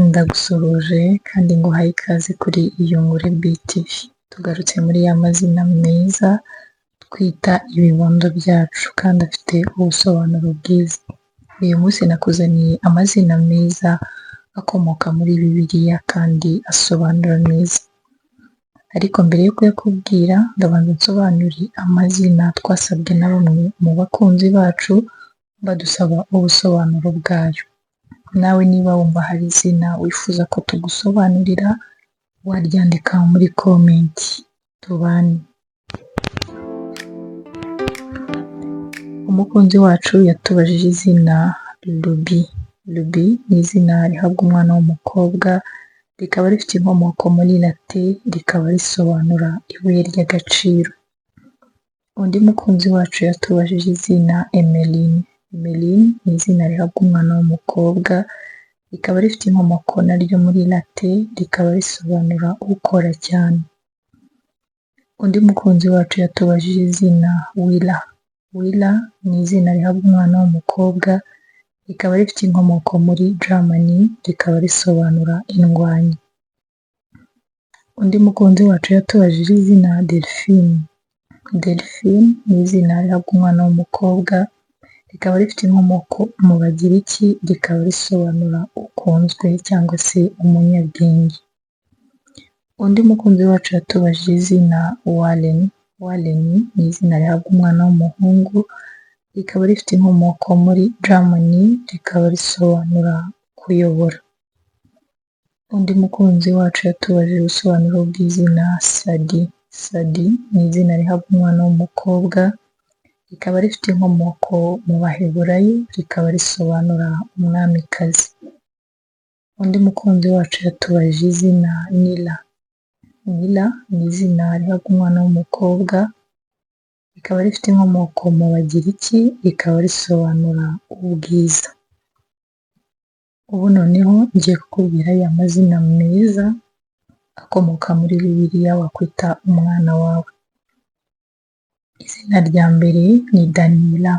Ndagusuhuje kandi nguhaye ikaze kuri Iyungure BTV. Tugarutse muri ya mazina meza twita ibibondo byacu kandi afite ubusobanuro bwiza. Uyu munsi nakuzaniye amazina meza akomoka muri Bibiliya kandi asobanura neza. Ariko mbere yo kuyakubwira ndabanza nsobanure amazina twasabwe na bamwe mu bakunzi bacu badusaba ubusobanuro bwayo. Nawe niba wumva hari izina wifuza ko tugusobanurira waryandika muri komenti tubane. Umukunzi wacu yatubajije izina Ruby. Ruby ni izina rihabwa umwana w'umukobwa, rikaba rifite inkomoko muri Late, rikaba risobanura ibuye ry'agaciro. Undi mukunzi wacu yatubajije izina Emeline. Emeline ni izina rihabwa umwana w'umukobwa, rikaba rifite inkomoko naryo muri Late, rikaba risobanura ukora cyane. Undi mukunzi wacu yatubajije izina Willa. Willa ni izina rihabwa umwana w'umukobwa, rikaba rifite inkomoko muri Germany, rikaba risobanura indwanyi. Undi mukunzi wacu yatubajije izina Delphine. Delphine ni izina rihabwa umwana w'umukobwa, rikaba rifite inkomoko mu Bagiriki, rikaba risobanura ukunzwe cyangwa se umunyabwenge. Undi mukunzi wacu yatubajije izina Warren. Warren ni izina rihabwa umwana w'umuhungu, rikaba rifite inkomoko muri Germany, rikaba risobanura kuyobora. Undi mukunzi wacu yatubajije ubusobanuro bw'izina Sadi. Sadi ni izina rihabwa umwana w'umukobwa, rikaba rifite inkomoko mu Baheburayo, rikaba risobanura umwamikazi. Undi mukunzi wacu yatubajije izina Nila. Nila ni izina rihabwa umwana w'umukobwa, rikaba rifite inkomoko mu Bagiriki, rikaba risobanura ubwiza. Ubu noneho ngiye kukubwira ya mazina meza akomoka muri Bibiliya wakwita umwana wawe. Izina rya mbere ni Daniela.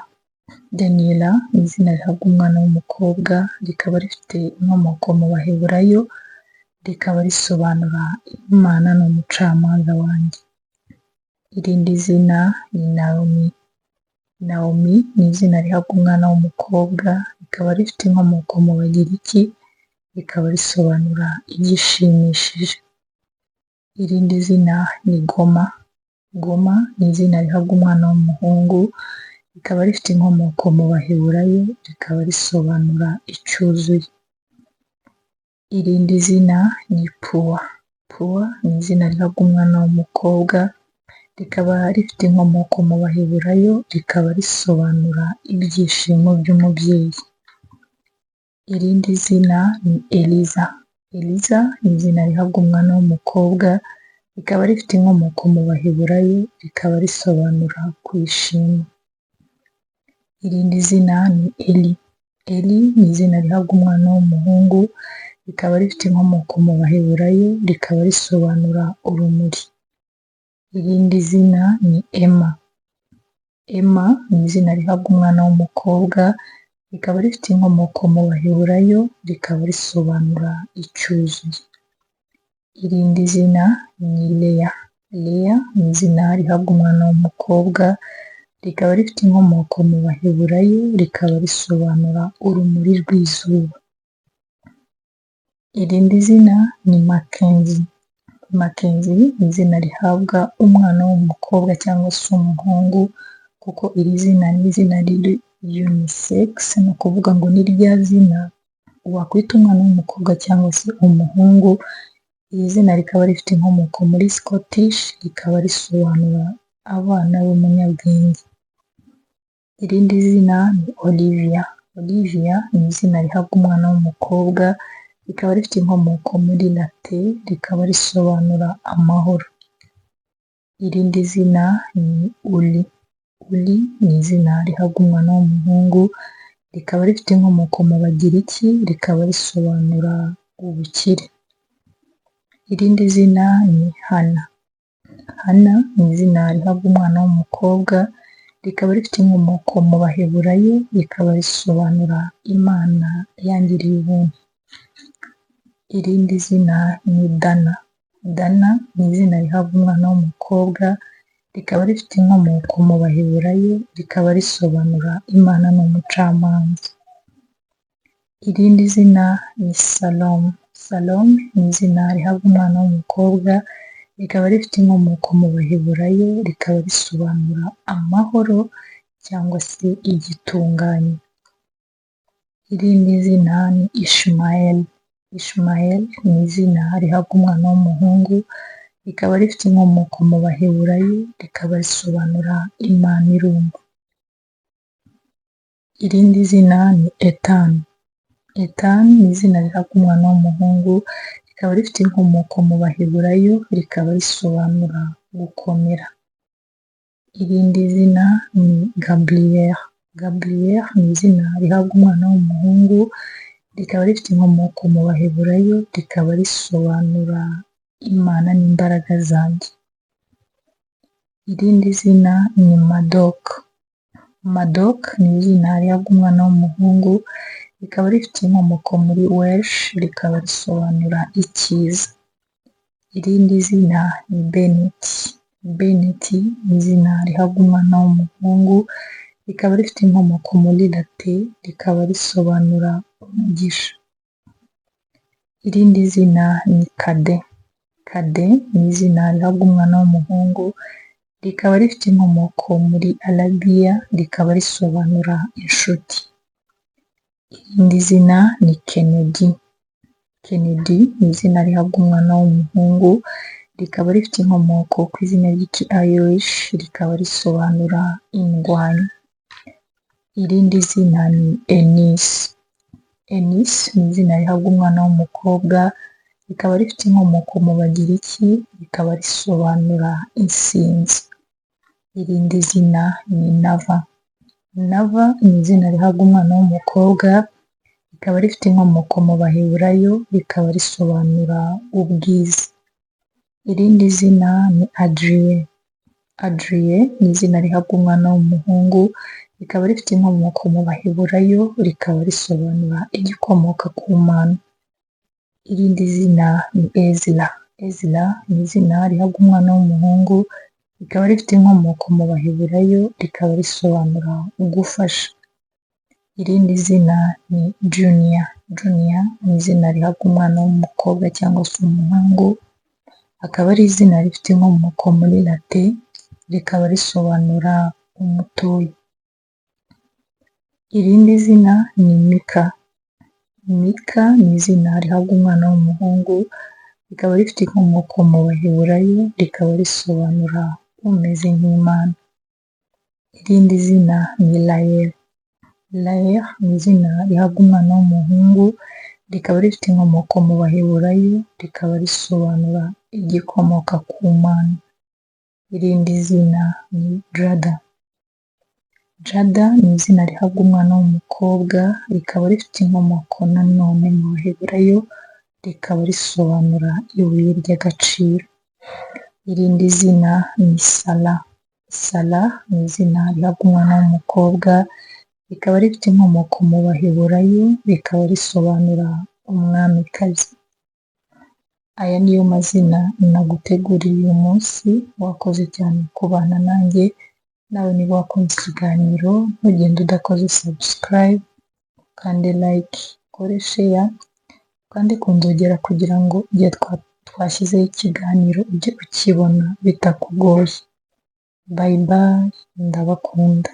Daniela ni izina rihabwa umwana w'umukobwa, rikaba rifite inkomoko mu Baheburayo, rikaba risobanura Imana ni umucamanza wanjye. Irindi zina ni Naomi. Naomi ni izina rihabwa umwana w'umukobwa, rikaba rifite inkomoko mu Bagiriki, rikaba risobanura igishimishije. Irindi zina ni Goma. Goma ni izina rihabwa umwana w'umuhungu, rikaba rifite inkomoko mu Baheburayo, rikaba risobanura icyuzuye. Irindi zina ni Puwa. Puwa ni izina rihabwa umwana w'umukobwa, rikaba rifite inkomoko mu Baheburayo, rikaba risobanura ibyishimo by'umubyeyi. Irindi zina ni Eliza. Eliza ni izina rihabwa umwana w'umukobwa, rikaba rifite inkomoko mu Baheburayo, rikaba risobanura kwishima. Irindi zina ni Eli. Eli ni izina rihabwa umwana w'umuhungu, rikaba rifite inkomoko mu Baheburayo, rikaba risobanura urumuri. Irindi zina ni Emma. Emma ni izina rihabwa umwana w'umukobwa, rikaba rifite inkomoko mu Baheburayo, rikaba risobanura icyuzuye. Irindi zina ni Leya. Leya ni izina rihabwa umwana w'umukobwa, rikaba rifite inkomoko mu Baheburayo, rikaba risobanura urumuri rw'izuba. Irindi zina ni Mackenzie. Mackenzie ni izina rihabwa umwana w'umukobwa cyangwa se umuhungu, kuko iri zina ni izina riri unisex, ni ukuvuga ngo ni rya zina wakwita umwana w'umukobwa cyangwa se umuhungu. Iri zina rikaba rifite inkomoko muri Scottish, rikaba risobanura abana b'umunyabwenge. Irindi zina ni Olivia. Olivia ni izina rihabwa umwana w'umukobwa, rikaba rifite inkomoko muri Late, rikaba risobanura amahoro. Irindi zina ni Uli. Uli ni izina rihabwa umwana w'umuhungu, rikaba rifite inkomoko mu Bagiriki, rikaba risobanura ubukire. Irindi zina ni Hana. Hana ni izina rihabwa umwana w'umukobwa, rikaba rifite inkomoko mu Baheburayo, rikaba risobanura Imana yangiriye ubuntu. irindi zina ni Dana. Dana ni izina rihabwa umwana w'umukobwa, rikaba rifite inkomoko mu baheburayo, rikaba risobanura Imana ni umucamanza. Irindi zina ni Salome. Salome ni izina rihabwa umwana w'umukobwa, rikaba rifite inkomoko mu baheburayo, rikaba risobanura amahoro cyangwa se igitunganye. Irindi zina ni Ishimayeli. Ishimayeli ni izina rihabwa umwana w'umuhungu, rikaba rifite inkomoko mu baheburayo, rikaba risobanura Imana irumva. Irindi zina ni Etani. Etani ni izina rihabwa umwana w'umuhungu, rikaba rifite inkomoko mu baheburayo, rikaba risobanura gukomera. Irindi zina ni Gaburiyeli. Gaburiyeli ni izina rihabwa umwana w'umuhungu, rikaba rifite inkomoko mu baheburayo, rikaba risobanura Imana n'imbaraga zanjye. Irindi zina ni Madoka. Madoka ni izina rihabwa umwana w'umuhungu, rikaba rifite inkomoko muri Welsh, rikaba risobanura icyiza. Irindi zina ni Beneti. Beneti ni izina rihabwa umwana w'umuhungu, rikaba rifite inkomoko muri Late, rikaba risobanura umugisha. Irindi zina ni Kade. Kade ni izina rihabwa umwana w'umuhungu, rikaba rifite inkomoko muri Arabiya, rikaba risobanura inshuti. Irindi zina ni Kennedy. Kennedy ni izina rihabwa umwana w'umuhungu, rikaba rifite inkomoko ku izina ry'iki-Irish, rikaba risobanura indwanyi. Irindi zina ni Enisi. Enisi ni izina rihabwa umwana w'umukobwa, rikaba rifite inkomoko mu Bagiriki, rikaba risobanura intsinzi. Irindi zina ni Nava. Nava ni izina rihabwa umwana w'umukobwa, rikaba rifite inkomoko mu baheburayo, rikaba risobanura ubwiza. Irindi zina ni Adriye. Adriye ni izina rihabwa umwana w'umuhungu, rikaba rifite inkomoko mu baheburayo, rikaba risobanura igikomoka ku Mana. Irindi zina ni Ezra. Ezra ni izina rihabwa umwana w'umuhungu, rikaba rifite inkomoko mu baheburayo, rikaba risobanura ugufasha. Irindi zina ni Junior. Junior ni izina rihabwa umwana w'umukobwa cyangwa se umuhungu, akaba ari izina rifite inkomoko muri Late, rikaba risobanura umutoya. Irindi zina ni Mika. Mika ni izina rihabwa umwana w'umuhungu, rikaba rifite inkomoko mu baheburayo, rikaba risobanura umeze nk'Imana. Irindi zina ni Layeli. Layeli ni izina rihabwa umwana w'umuhungu, rikaba rifite inkomoko mu baheburayo, rikaba risobanura igikomoka ku Mana. Irindi zina ni Jada. Jada ni izina rihabwa umwana w'umukobwa, rikaba rifite inkomoko nanone mu baheburayo, rikaba risobanura ibuye ry'agaciro. Irindi zina ni Sara. Sara ni izina rihabwa umwana w'umukobwa, rikaba rifite inkomoko mu baheburayo, rikaba risobanura umwamikazi. Aya niyo mazina naguteguriye uyu munsi, wakoze cyane kubana nanjye, nawe niba wakunze ikiganiro ntugende udakoze subscribe, ukande like, ukore share, ukande ku nzogera kugira ngo igihe twashyizeho ikiganiro ujye ukibona bitakugoye. Bye bye, ndabakunda.